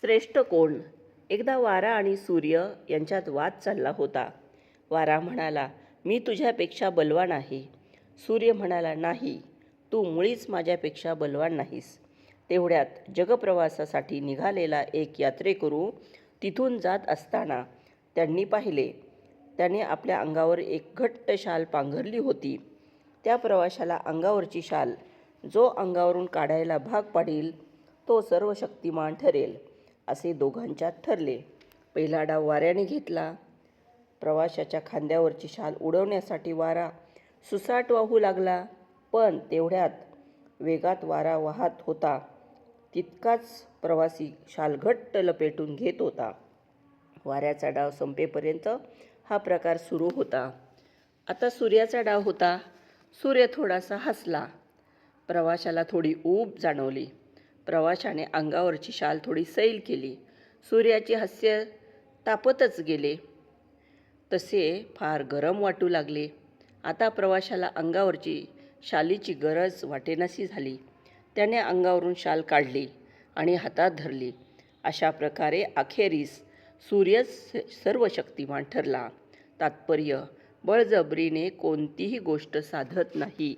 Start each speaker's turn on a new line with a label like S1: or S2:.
S1: श्रेष्ठ कोण? एकदा वारा आणि सूर्य यांच्यात वाद चालला होता. वारा म्हणाला, मी तुझ्यापेक्षा बलवान आहे. सूर्य म्हणाला, नाही, तू मुळीच माझ्यापेक्षा बलवान नाहीस. तेवढ्यात जगप्रवासासाठी निघालेला एक यात्रेकरू तिथून जात असताना त्यांनी पाहिले. त्याने आपल्या अंगावर एक घट्ट शाल पांघरली होती. त्या प्रवाशाला अंगावरची शाल जो अंगावरून काढायला भाग पाडील तो सर्वशक्तिमान ठरेल, असे दोघांच्यात ठरले. पहिला डाव वाऱ्याने घेतला. प्रवाशाच्या खांद्यावरची शाल उडवण्यासाठी वारा सुसाट वाहू लागला, पण तेवढ्यात वेगात वारा वाहत होता तितकाच प्रवासी शाल घट्ट लपेटून घेत होता. वाऱ्याचा डाव संपेपर्यंत हा प्रकार सुरू होता. आता सूर्याचा डाव होता. सूर्य थोडासा हसला. प्रवाशाला थोडी ऊब जाणवली. प्रवाशाने अंगावरची शाल थोडी सैल केली. सूर्याचे हास्य तापतच गेले. तसे फार गरम वाटू लागले. आता प्रवाशाला अंगावरची शालीची गरज वाटेनाशी झाली. त्याने अंगावरून शाल काढली आणि हातात धरली. अशा प्रकारे अखेरीस सूर्यच सर्वशक्तिमान ठरला. तात्पर्य: बळजबरीने कोणतीही गोष्ट साधत नाही.